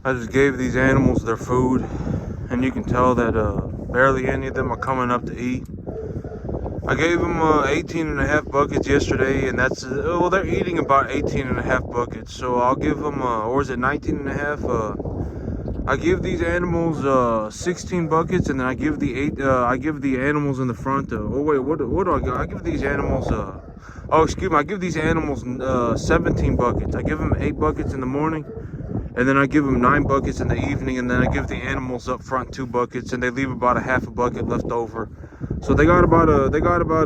I just gave these animals their food, and you can tell that barely any of them are coming up to eat. I gave them 18 and a half buckets yesterday, and that's, well, they're eating about 18 and a half buckets, so I'll give them, or is it 19 and a half? I give these animals 16 buckets, and then I give the animals in the front, oh wait, what do I give? I give these animals, oh, excuse me, I give these animals 17 buckets. I give them 8 buckets in the morning, and then I give them 9 buckets in the evening, and then I give the animals up front 2 buckets, and they leave about a half a bucket left over. So they got about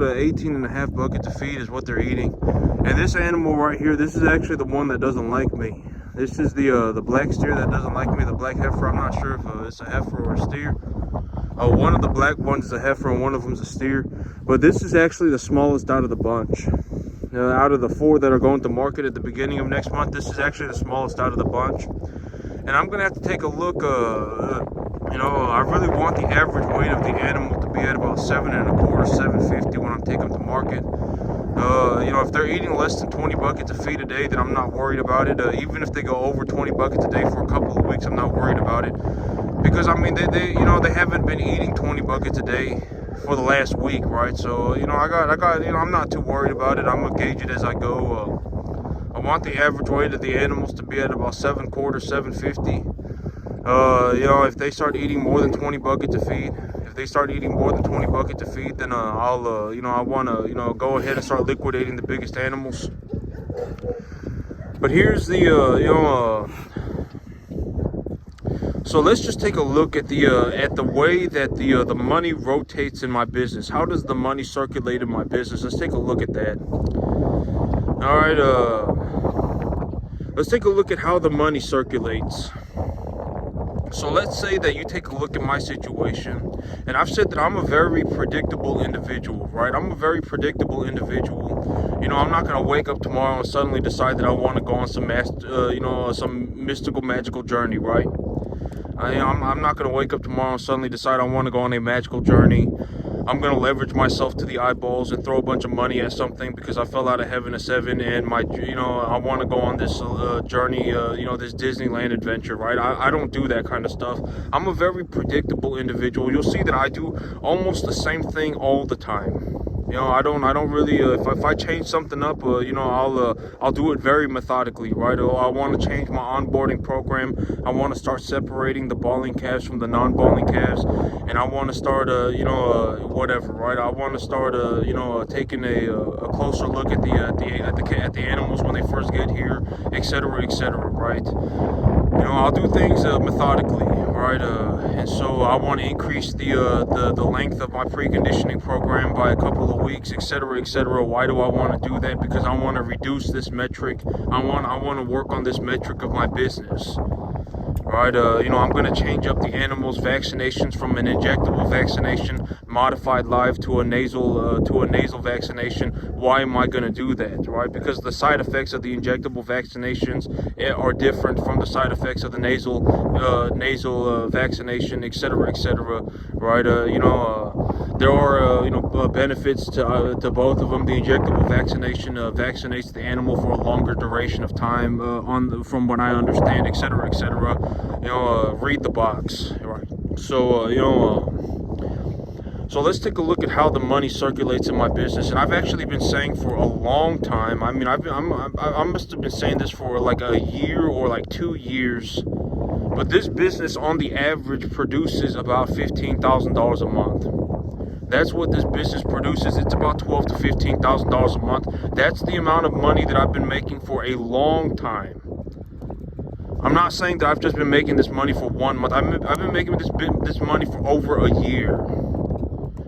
a 18 and a half bucket to feed is what they're eating. And this animal right here, this is actually the one that doesn't like me. This is the black steer that doesn't like me, the black heifer. I'm not sure if it's a heifer or a steer. One of the black ones is a heifer and one of them is a steer. But this is actually the smallest out of the bunch. Out of the 4 that are going to market at the beginning of next month, this is actually the smallest out of the bunch. And I'm gonna have to take a look. I really want the average weight of the animal to be at about 7 1/4, 750 when I'm taking them to market. If they're eating less than 20 buckets of feed a day, then I'm not worried about it. Even if they go over 20 buckets a day for a couple of weeks, I'm not worried about it. Because I mean, they haven't been eating 20 buckets a day for the last week, right? So I'm not too worried about it. I'm gonna gauge it as I go. I want the average weight of the animals to be at about 7 1/4, 750. If they start eating more than 20 buckets of feed, then I want to, go ahead and start liquidating the biggest animals. But here's the, so let's just take a look at the way that the money rotates in my business. How does the money circulate in my business? Let's take a look at that. All right, let's take a look at how the money circulates. So let's say that you take a look at my situation, and I've said that I'm a very predictable individual, right? I'm a very predictable individual. I'm not gonna wake up tomorrow and suddenly decide that I want to go on some mystical, magical journey, right? I'm not gonna wake up tomorrow and suddenly decide I want to go on a magical journey. I'm gonna leverage myself to the eyeballs and throw a bunch of money at something because I fell out of heaven at 7 and I want to go on this journey, this Disneyland adventure, right? I don't do that kind of stuff. I'm a very predictable individual. You'll see that I do almost the same thing all the time. I don't really, if I change something up, I'll do it very methodically, right? I want to change my onboarding program. I want to start separating the balling calves from the non-balling calves, and I want to start, whatever, right? I want to start, taking a closer look at the animals when they first get here, etc., right? I'll do things methodically, right? And so I want to increase the length of my preconditioning program by a couple of weeks, etc., etc. Why do I want to do that? Because I want to reduce this metric. I want to work on this metric of my business. Right, I'm going to change up the animals' vaccinations from an injectable vaccination, modified live, to a nasal vaccination. Why am I going to do that? Right, because the side effects of the injectable vaccinations are different from the side effects of the nasal vaccination, etc., etc. Right, there are benefits to both of them. The injectable vaccination vaccinates the animal for a longer duration of time, from what I understand, etc., etc. Read the box, right? So so let's take a look at how the money circulates in my business. And I've actually been saying for a long time. I mean, I must have been saying this for like a year or like 2 years. But this business, on the average, produces about $15,000 a month. That's what this business produces. It's about $12,000 to $15,000 a month. That's the amount of money that I've been making for a long time. I'm not saying that I've just been making this money for 1 month. I've been making this money for over a year.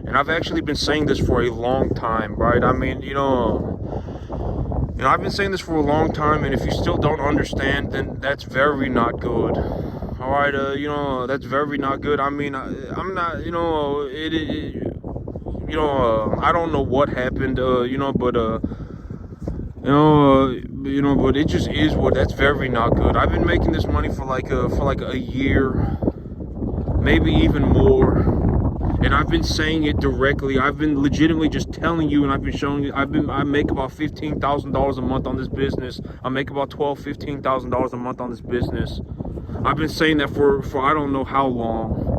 And I've actually been saying this for a long time, right? I mean, I've been saying this for a long time, and if you still don't understand, then that's very not good. All right, that's very not good. I mean, I'm not, I don't know what happened, but it just is what. That's very not good. I've been making this money for like a year, maybe even more. And I've been saying it directly. I've been legitimately just telling you, and I've been showing you. I make about $15,000 a month on this business. I make about $15,000 a month on this business. I've been saying that for I don't know how long.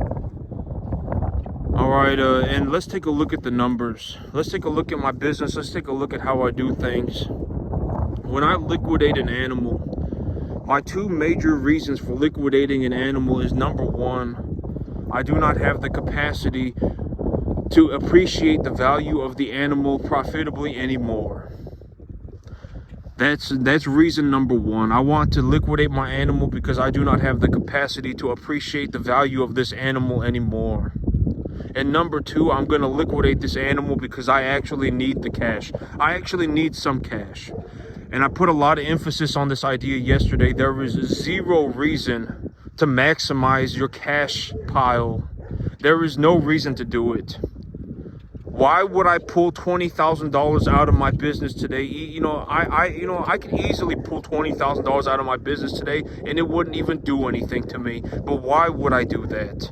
All right, and let's take a look at the numbers. Let's take a look at my business. Let's take a look at how I do things. When I liquidate an animal, my two major reasons for liquidating an animal is, number one, I do not have the capacity to appreciate the value of the animal profitably anymore. That's reason number one. I want to liquidate my animal because I do not have the capacity to appreciate the value of this animal anymore. And number two, I'm going to liquidate this animal because I actually need the cash. I actually need some cash. And I put a lot of emphasis on this idea yesterday. There is zero reason to maximize your cash pile. There is no reason to do it. Why would I pull $20,000 out of my business today? I could easily pull $20,000 out of my business today and it wouldn't even do anything to me. But why would I do that?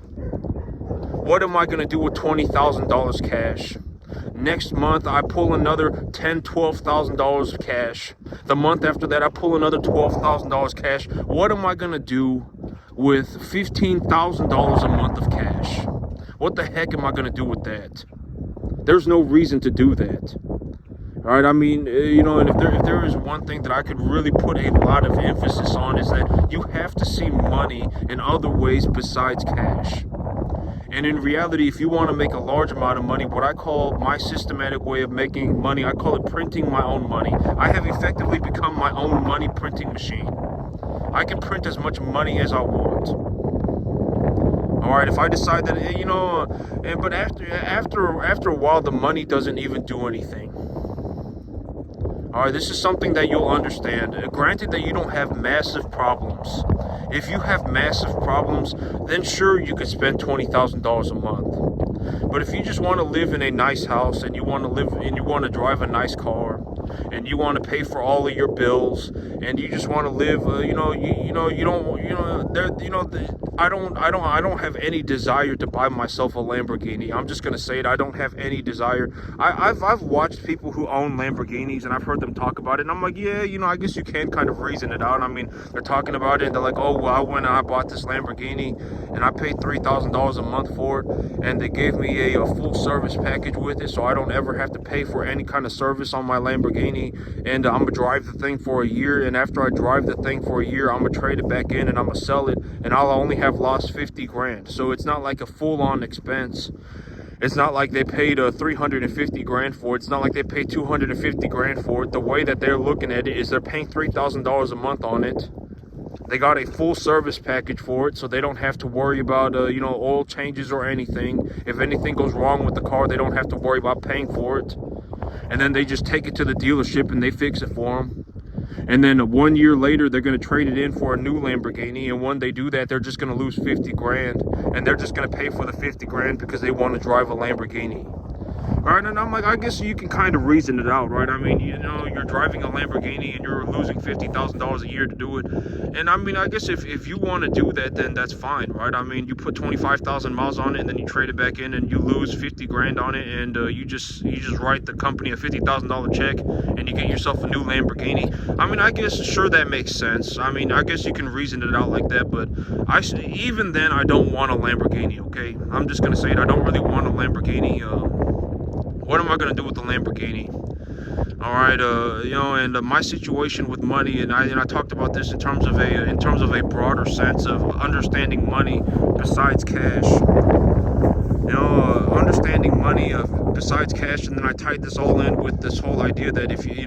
What am I going to do with $20,000 cash? Next month, I pull another $10,000, $12,000 of cash. The month after that, I pull another $12,000 cash. What am I going to do with $15,000 a month of cash? What the heck am I going to do with that? There's no reason to do that. All right, I mean, and if there is one thing that I could really put a lot of emphasis on, is that you have to see money in other ways besides cash. And in reality, if you want to make a large amount of money, what I call my systematic way of making money, I call it printing my own money. I have effectively become my own money printing machine. I can print as much money as I want. All right, if I decide that, but after a while, the money doesn't even do anything. All right, this is something that you'll understand. Granted that you don't have massive problems. If you have massive problems, then sure, you could spend $20,000 a month. But if you just want to live in a nice house and you want to drive a nice car and you want to pay for all of your bills and you just want to live, I don't have any desire to buy myself a Lamborghini. I'm just gonna say it. I don't have any desire. I've watched people who own Lamborghinis and I've heard them talk about it, and I'm like, yeah, I guess you can kind of reason it out. I mean, they're talking about it and they're like, oh, well, I went and I bought this Lamborghini and I paid $3,000 a month for it, and they gave me a full service package with it, so I don't ever have to pay for any kind of service on my Lamborghini, and I'm gonna drive the thing for a year, and after I drive the thing for a year, I'm gonna trade it back in and I'm gonna sell it, and I'll only have lost 50 grand. So it's not like a full-on expense. It's not like they paid 350 grand for it. It's not like they paid 250 grand for it. The way that they're looking at it is they're paying $3,000 a month on it. They got a full service package for it, so they don't have to worry about oil changes or anything. If anything goes wrong with the car, they don't have to worry about paying for it. And then they just take it to the dealership and they fix it for them. And then 1 year later, they're going to trade it in for a new Lamborghini. And when they do that, they're just going to lose 50 grand. And they're just going to pay for the 50 grand because they want to drive a Lamborghini. All right, and I'm like, I guess you can kind of reason it out, right? I mean, you're driving a Lamborghini and you're losing $50,000 a year to do it. And I mean, I guess if you want to do that, then that's fine, right? I mean, you put 25,000 miles on it and then you trade it back in and you lose 50 grand on it, and you just write the company a $50,000 check and you get yourself a new Lamborghini. I mean, I guess sure, that makes sense. I mean, I guess you can reason it out like that, but even then, I don't want a Lamborghini, okay? I'm just gonna say it. I don't really want a Lamborghini. What am I gonna do with the Lamborghini? All right, and my situation with money, and I talked about this in terms of a broader sense of understanding money besides cash. Understanding money besides cash, and then I tied this all in with this whole idea that if you're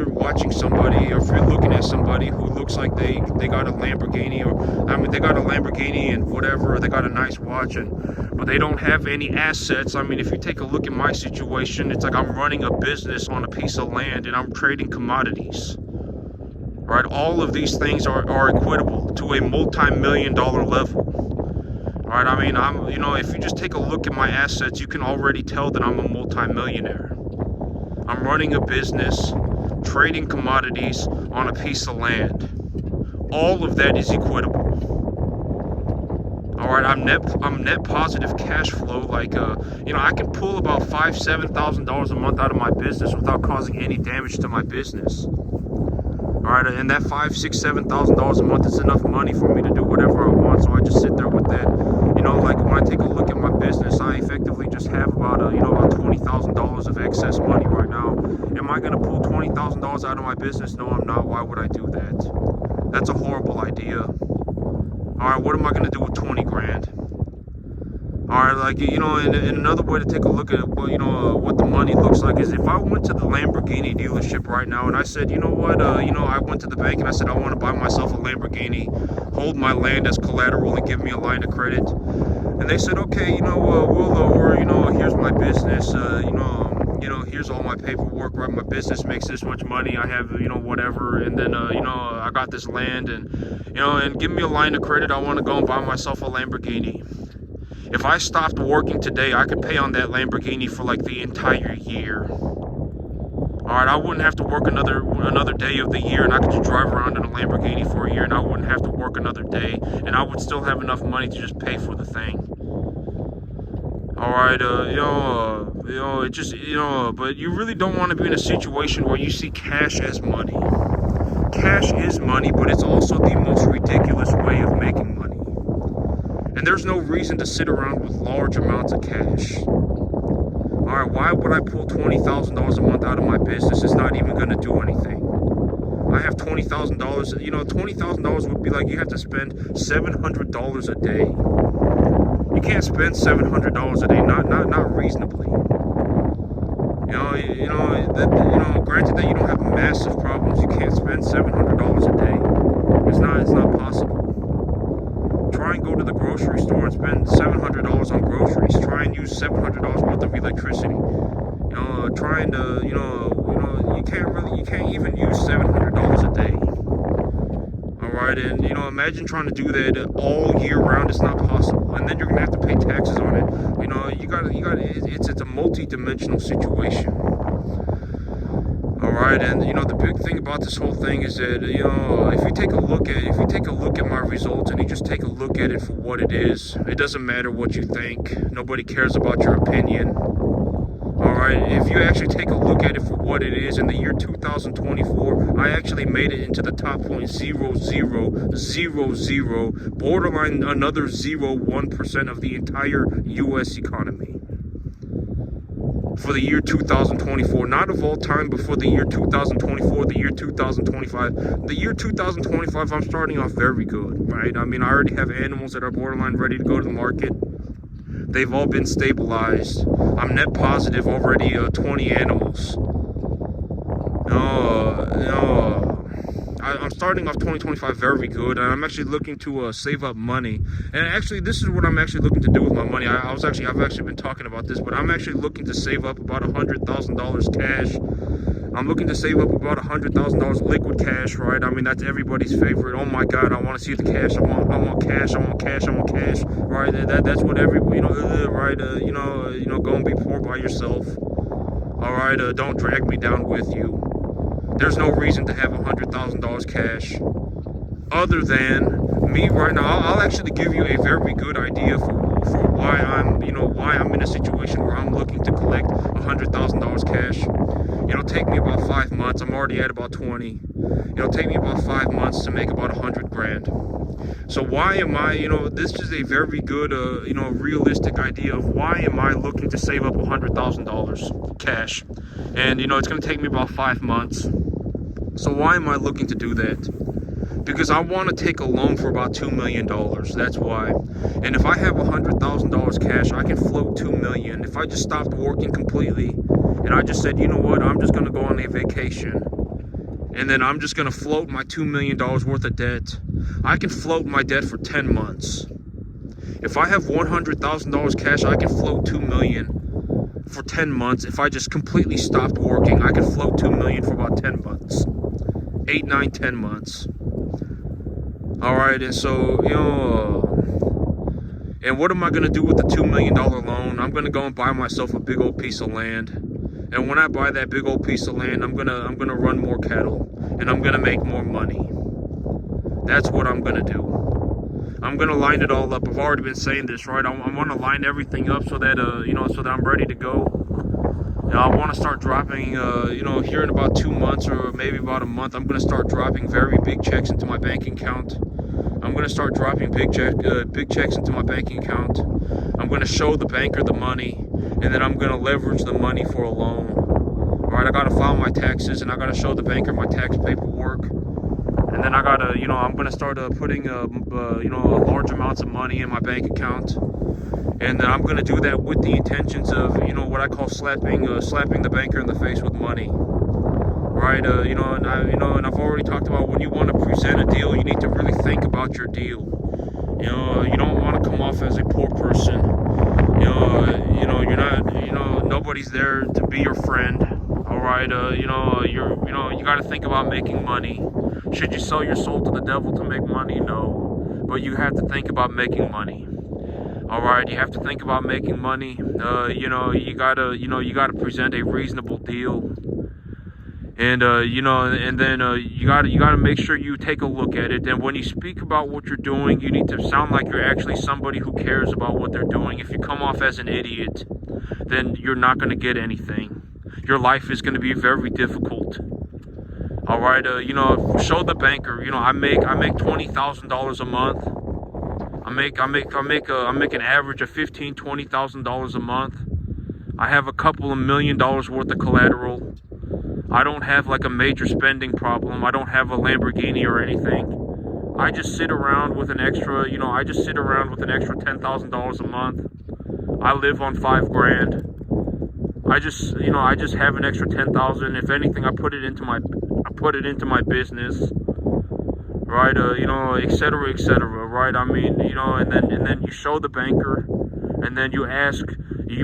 watching somebody, or if you're looking at somebody who looks like they got a Lamborghini, or I mean they got a Lamborghini and whatever, or they got a nice watch, but they don't have any assets. I mean, if you take a look at my situation, it's like I'm running a business on a piece of land and I'm trading commodities. Right? All of these things are equitable to a multi-million-dollar level. All right, I mean, if you just take a look at my assets, you can already tell that I'm a multi-millionaire. I'm running a business, trading commodities on a piece of land. All of that is equitable. All right, I'm net positive cash flow. Like, you know, I can pull about $5,000-7,000 a month out of my business without causing any damage to my business. All right, and that $5,000-7,000 a month is enough money for me to do whatever I want. So I just sit there with that. You know, like when I take a look at my business, I effectively just have about about $20,000 of excess money right now. Am I gonna pull $20,000 out of my business? No, I'm not. Why would I do that? That's a horrible idea. All right, what am I gonna do with 20 grand? All right, like, you know, and another way to take a look at what, what the money looks like is if I went to the Lamborghini dealership right now and I said, you know what, I went to the bank and I said I want to buy myself a Lamborghini, hold my land as collateral and give me a line of credit, and they said, okay, here's my business, here's all my paperwork, right? My business makes this much money, I have, whatever, and then, I got this land, and give me a line of credit, I want to go and buy myself a Lamborghini. If I stopped working today, I could pay on that Lamborghini for like the entire year. All right, I wouldn't have to work another day of the year, and I could just drive around in a Lamborghini for a year, and I wouldn't have to work another day, and I would still have enough money to just pay for the thing. All right, but you really don't want to be in a situation where you see cash as money. Cash is money, but it's also the most ridiculous way of making money. And there's no reason to sit around with large amounts of cash. All right, why would I pull $20,000 a month out of my business? It's not even going to do anything. I have $20,000. $20,000 would be like you have to spend $700 a day. You can't spend $700 a day, not reasonably. Granted that you don't have massive problems, you can't spend $700 a day. It's not possible. Try and go to the grocery store and spend $700 on groceries. Try and use $700 worth of electricity. You can't even use $700 a day. All right, and imagine trying to do that all year round. It's not possible, and then you're gonna have to pay taxes on it. It's a multi-dimensional situation. All right, and the big thing about this whole thing is that if you take a look at my results and you just take a look at it for what it is, it doesn't matter what you think. Nobody cares about your opinion. All right, if you actually take a look at it for what it is, in the year 2024, I actually made it into the top 0.0000, borderline another 0.1% of the entire U.S. economy. For the year 2024, not of all time, but for the year 2024, the year 2025. The year 2025, I'm starting off very good, right? I mean, I already have animals that are borderline ready to go to the market. They've all been stabilized. I'm net positive already, 20 animals. I'm starting off 2025 very good, and I'm actually looking to save up money. And actually, this is what I'm actually looking to do with my money. I've actually been talking about this, but I'm actually looking to save up about $100,000 cash. I'm looking to save up about $100,000 liquid cash, right? I mean, that's everybody's favorite. Oh my God, I want to see the cash. I want cash. I want cash. I want cash. Right? That's what everybody, right? Go and be poor by yourself. All right. Don't drag me down with you. There's no reason to have $100,000 cash, other than me right now. I'll actually give you a very good idea for why I'm in a situation where I'm looking to collect $100,000 cash. It'll take me about 5 months. I'm already at about 20. It'll take me about 5 months to make about 100 grand. So why am I, this is a very good, realistic idea of why am I looking to save up $100,000 cash. And, it's going to take me about 5 months. So why am I looking to do that? Because I want to take a loan for about $2 million. That's why. And if I have $100,000 cash, I can float $2 million. If I just stopped working completely and I just said, you know what, I'm just going to go on a vacation, and then I'm just going to float my $2 million worth of debt, I can float my debt for 10 months. If I have $100,000 cash, I can float $2 million for 10 months. If I just completely stopped working, I can float $2 million for about 10 months. 8, 9, 10 months. All right, and so, and what am I going to do with the $2 million loan? I'm going to go and buy myself a big old piece of land. And when I buy that big old piece of land, I'm gonna run more cattle, and I'm gonna make more money. That's what I'm gonna do. I'm gonna line it all up. I've already been saying this, right? I want to line everything up so that so that I'm ready to go. I want to start dropping, here in about 2 months or maybe about a month. I'm gonna start dropping very big checks into my bank account. I'm gonna start dropping big checks into my bank account. I'm gonna show the banker the money, and then I'm gonna leverage the money for a loan. Right? I gotta file my taxes, and I gotta show the banker my tax paperwork. And then I gotta, I'm gonna start putting, large amounts of money in my bank account, and then I'm gonna do that with the intentions of, what I call slapping the banker in the face with money, right? And I've already talked about when you want to present a deal, you need to really think about your deal. You don't want to come off as a poor person. You're not, nobody's there to be your friend. All right, you got to think about making money. Should you sell your soul to the devil to make money? No, but you have to think about making money. All right, you have to think about making money. You gotta present a reasonable deal, and then you gotta make sure you take a look at it. And when you speak about what you're doing, you need to sound like you're actually somebody who cares about what they're doing. If you come off as an idiot, then you're not gonna get anything. Your life is gonna be very difficult. All right, show the banker. I make $20,000 a month. I make an average of $15,000-$20,000 a month. I have a couple of $1 million worth of collateral. I don't have like a major spending problem. I don't have a Lamborghini or anything. I just sit around with an extra, $10,000 a month. I live on $5,000. I just have an extra 10,000. If anything, I put it into my business. Right, et cetera, right? I mean, and then you show the banker, and then you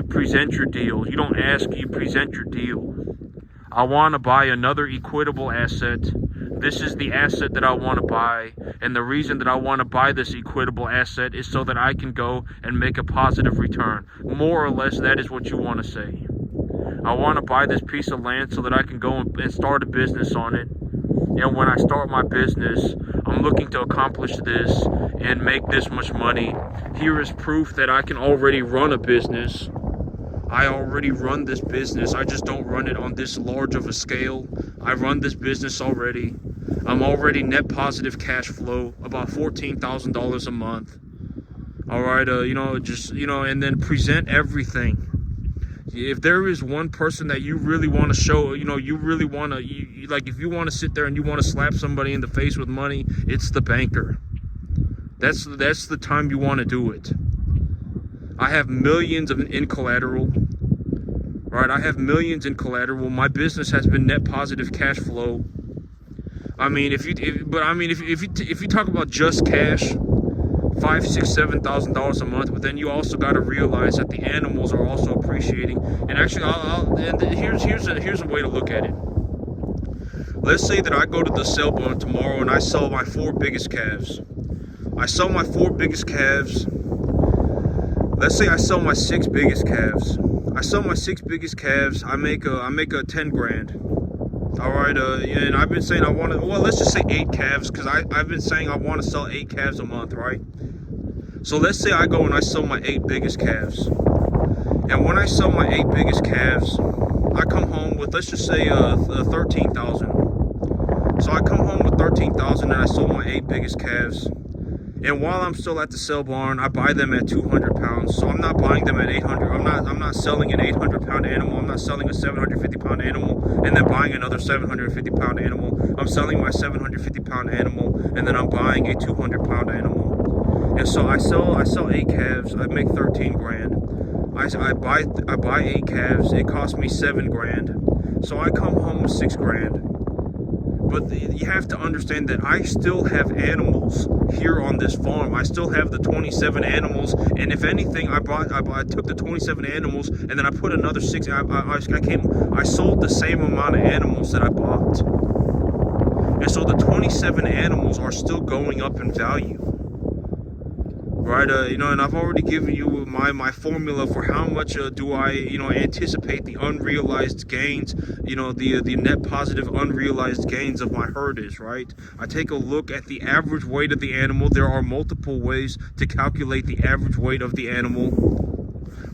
present your deal. You don't ask, you present your deal. I want to buy another equitable asset. This is the asset that I want to buy, and the reason that I want to buy this equitable asset is so that I can go and make a positive return. More or less, that is what you want to say. I want to buy this piece of land so that I can go and start a business on it. And when I start my business, I'm looking to accomplish this and make this much money. Here is proof that I can already run a business. I already run this business. I just don't run it on this large of a scale. I run this business already. I'm already net positive cash flow, about $14,000 a month. All right, and then present everything. If there is one person that you really want to show, if you want to sit there and you want to slap somebody in the face with money, it's the banker. That's the time you want to do it. I have millions in collateral. Right, I have millions in collateral. My business has been net positive cash flow. I mean, if you talk about just cash, $5,000, $6,000, $7,000 a month, but then you also got to realize that the animals are also appreciating. And actually, here's a way to look at it. Let's say that I go to the sale barn tomorrow and I sell my 4 biggest calves. I sell my 4 biggest calves. Let's say I sell my 6 biggest calves. I sell my 6 biggest calves. I make a 10 grand. All right, and I've been saying let's just say 8 calves, because I've been saying I want to sell 8 calves a month, right? So let's say I go and I sell my 8 biggest calves. And when I sell my 8 biggest calves, I come home with, let's just say, 13,000. So I come home with 13,000 and I sold my 8 biggest calves. And while I'm still at the sale barn, I buy them at 200 pounds. So I'm not buying them at 800. I'm not selling an 800-pound animal. I'm not selling a 750-pound animal and then buying another 750-pound animal. I'm selling my 750-pound animal and then I'm buying a 200-pound animal. And so I sell 8 calves. I make 13 grand. I buy 8 calves. It costs me 7 grand. So I come home with 6 grand. But you have to understand that I still have animals here on this farm. I still have the 27 animals, and if anything, I took the 27 animals and then I put another 6. I sold the same amount of animals that I bought, and so the 27 animals are still going up in value. right? And I've already given you my formula for how much do I, anticipate the unrealized gains, the net positive unrealized gains of my herd is, right? I take a look at the average weight of the animal. There are multiple ways to calculate the average weight of the animal.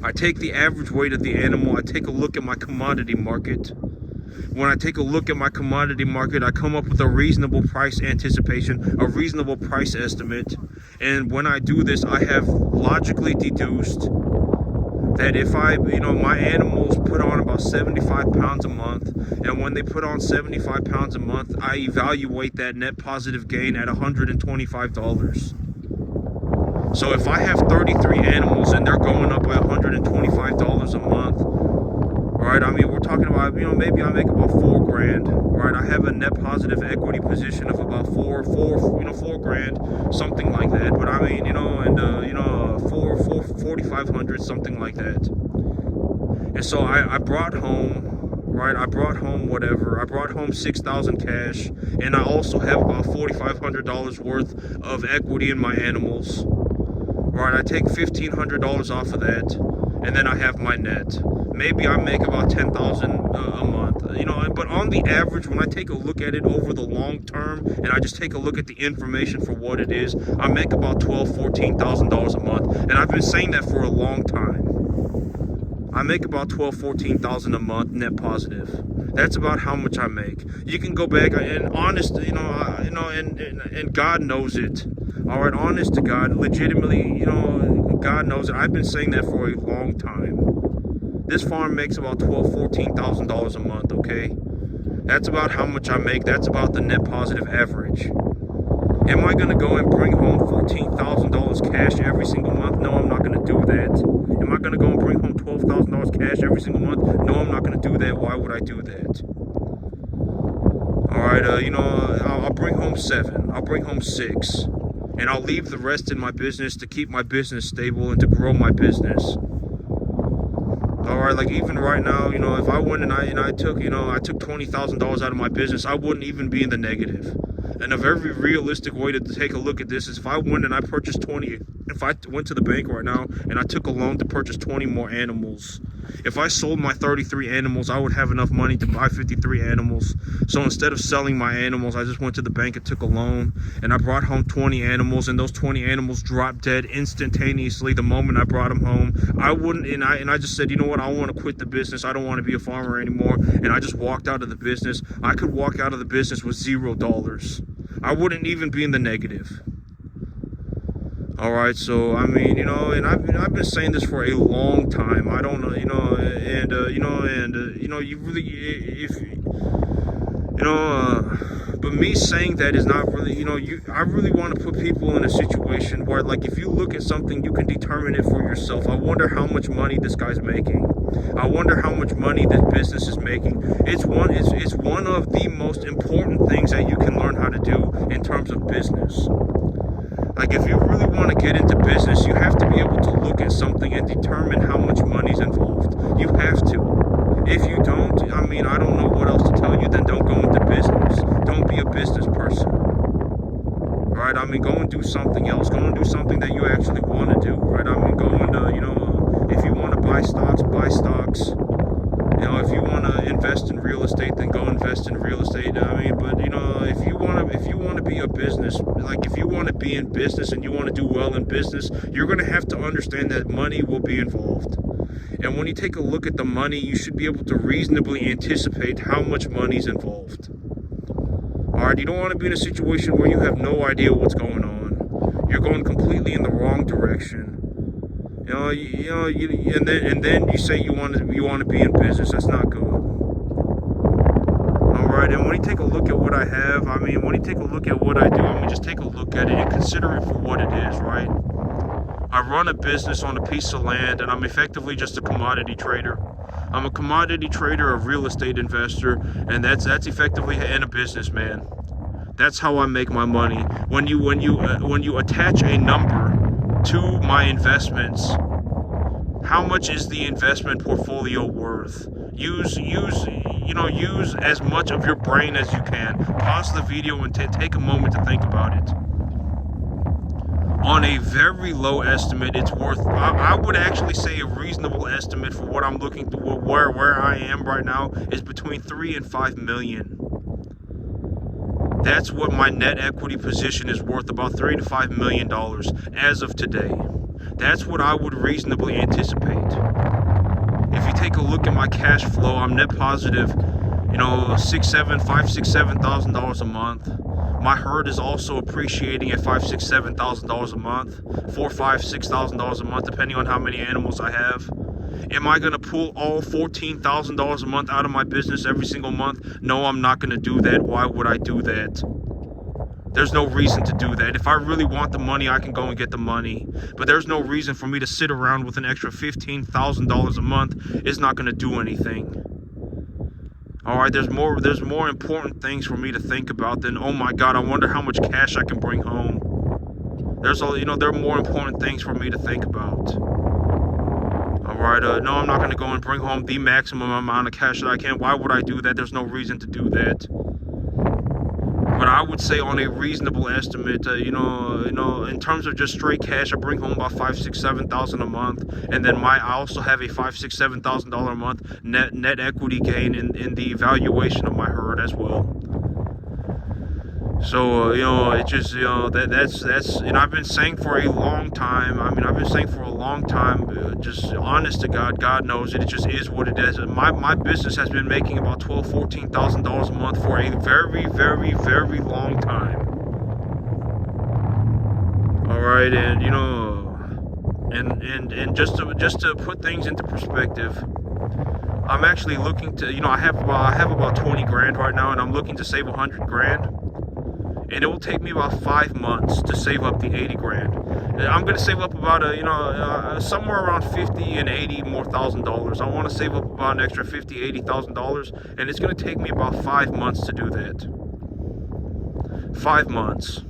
I take the average weight of the animal. I take a look at my commodity market. When I take a look at my commodity market, I come up with a reasonable price anticipation, a reasonable price estimate. And when I do this, I have logically deduced that if my animals put on about 75 pounds a month, and when they put on 75 pounds a month, I evaluate that net positive gain at $125. So if I have 33 animals and they're going up by $125 a month, right? I mean, we're talking about, maybe I make about $4,000, right? I have a net positive equity position of about $4,000, something like that. But I mean, 4,500, something like that. And so I brought home, right? I brought home whatever. I brought home 6,000 cash, and I also have about $4,500 worth of equity in my animals. Right? I take $1,500 off of that, and then I have my net. Maybe I make about $10,000 a month, but on the average, when I take a look at it over the long term, and I just take a look at the information for what it is, I make about $12,000, $14,000 a month, and I've been saying that for a long time. I make about $12,000, $14,000 a month net positive. That's about how much I make. You can go back and honest, and God knows it. All right, honest to God, legitimately, God knows it. I've been saying that for a long time. This farm makes about $12,000, $14,000 a month, okay? That's about how much I make. That's about the net positive average. Am I going to go and bring home $14,000 cash every single month? No, I'm not going to do that. Am I going to go and bring home $12,000 cash every single month? No, I'm not going to do that. Why would I do that? All right, I'll bring home 7. I'll bring home 6. And I'll leave the rest in my business to keep my business stable and to grow my business. All right, like even right now, if I went and I took $20,000 out of my business, I wouldn't even be in the negative. And a very realistic way to take a look at this is if I went and I purchased 20, if I went to the bank right now and I took a loan to purchase 20 more animals, if I sold my 33 animals, I would have enough money to buy 53 animals. So instead of selling my animals, I just went to the bank and took a loan, and I brought home 20 animals, and those 20 animals dropped dead instantaneously the moment I brought them home. I wouldn't, and I just said, you know what, I want to quit the business. I don't want to be a farmer anymore, and I just walked out of the business. I could walk out of the business with $0. I wouldn't even be in the negative. All right, so I mean, and I've been saying this for a long time. I don't know, you really, but me saying that is not really, I really want to put people in a situation where, like, if you look at something, you can determine it for yourself. I wonder how much money this guy's making. I wonder how much money this business is making. It's one of the most important things that you can learn how to do in terms of business. Like, if you really want to get into business, you have to be able to look at something and determine how much money's involved. You have to. If you don't, I mean, I don't know what else to tell you, then don't go into business. Don't be a business person. Right? I mean, go and do something else. Go and do something that you actually want to do. Right? I mean, go and, if you want to buy stocks, buy stocks. If you want to invest in real estate, then go invest in real estate. I mean, but if you want to be a business, like if you want to be in business and you want to do well in business, you're going to have to understand that money will be involved. And when you take a look at the money, you should be able to reasonably anticipate how much money's involved. All right, you don't want to be in a situation where you have no idea what's going on. You're going completely in the wrong direction. And then you say you want to be in business. That's not good. All right, and when you take a look at what I have, I mean, when you take a look at what I do, I mean, just take a look at it and consider it for what it is, right? I run a business on a piece of land, and I'm effectively just a commodity trader. I'm a commodity trader, a real estate investor, and that's effectively and a businessman. That's how I make my money. When you attach a number to my investments, how much is the investment portfolio worth? Use as much of your brain as you can. Pause the video and take a moment to think about it. On on a very low estimate, it's worth, I would actually say a reasonable estimate for what I'm looking to, where I am right now is between 3 and 5 million. That's what my net equity position is worth, about $3 to $5 million as of today. That's what I would reasonably anticipate. If you take a look at my cash flow, I'm net positive, you know, $5,000-$7,000 a month. My herd is also appreciating at $5,000-$7,000 a month, $4,000-$6,000 a month, depending on how many animals I have. Am I gonna pull all $14,000 a month out of my business every single month? No, I'm not gonna do that. Why would I do that? There's no reason to do that. If I really want the money, I can go and get the money. But there's no reason for me to sit around with an extra $15,000 a month. It's not gonna do anything. All right, there's more important things for me to think about than, oh my God, I wonder how much cash I can bring home. There are more important things for me to think about. All right, no, I'm not gonna go and bring home the maximum amount of cash that I can. Why would I do that? There's no reason to do that. But I would say on a reasonable estimate, in terms of just straight cash, I bring home about $5,000-$7,000 a month, and then I also have a $5,000-$7,000 a month net equity gain in the valuation of my herd as well. So it just that's I've been saying for a long time. I've been saying for a long time, just honest to God, God knows it. It just is what it is. My business has been making about $12,000-$14,000 a month for a very, very, very long time. All right, and and just to put things into perspective, I'm actually looking to, I have about 20 grand right now, and I'm looking to save 100 grand. And it will take me about 5 months to save up the 80 grand. I'm going to save up about somewhere around $50 and $80 more thousand. I want to save up about an extra $50,000-$80,000, and it's going to take me about 5 months to do that. 5 months.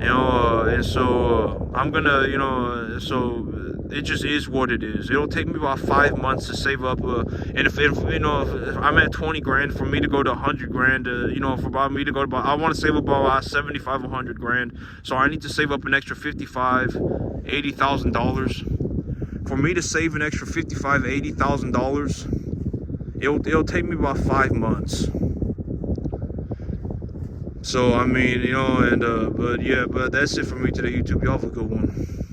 And so I'm gonna, so it just is what it is. It'll take me about 5 months to save up, and if I'm at 20 grand, for me to go to 100 grand, I want to save up about 75, 100 grand. So I need to save up an extra $55,000-$80,000. For me to save an extra $55,000-$80,000, it'll take me about 5 months. So, but that's it for me today, YouTube. Y'all have a good one.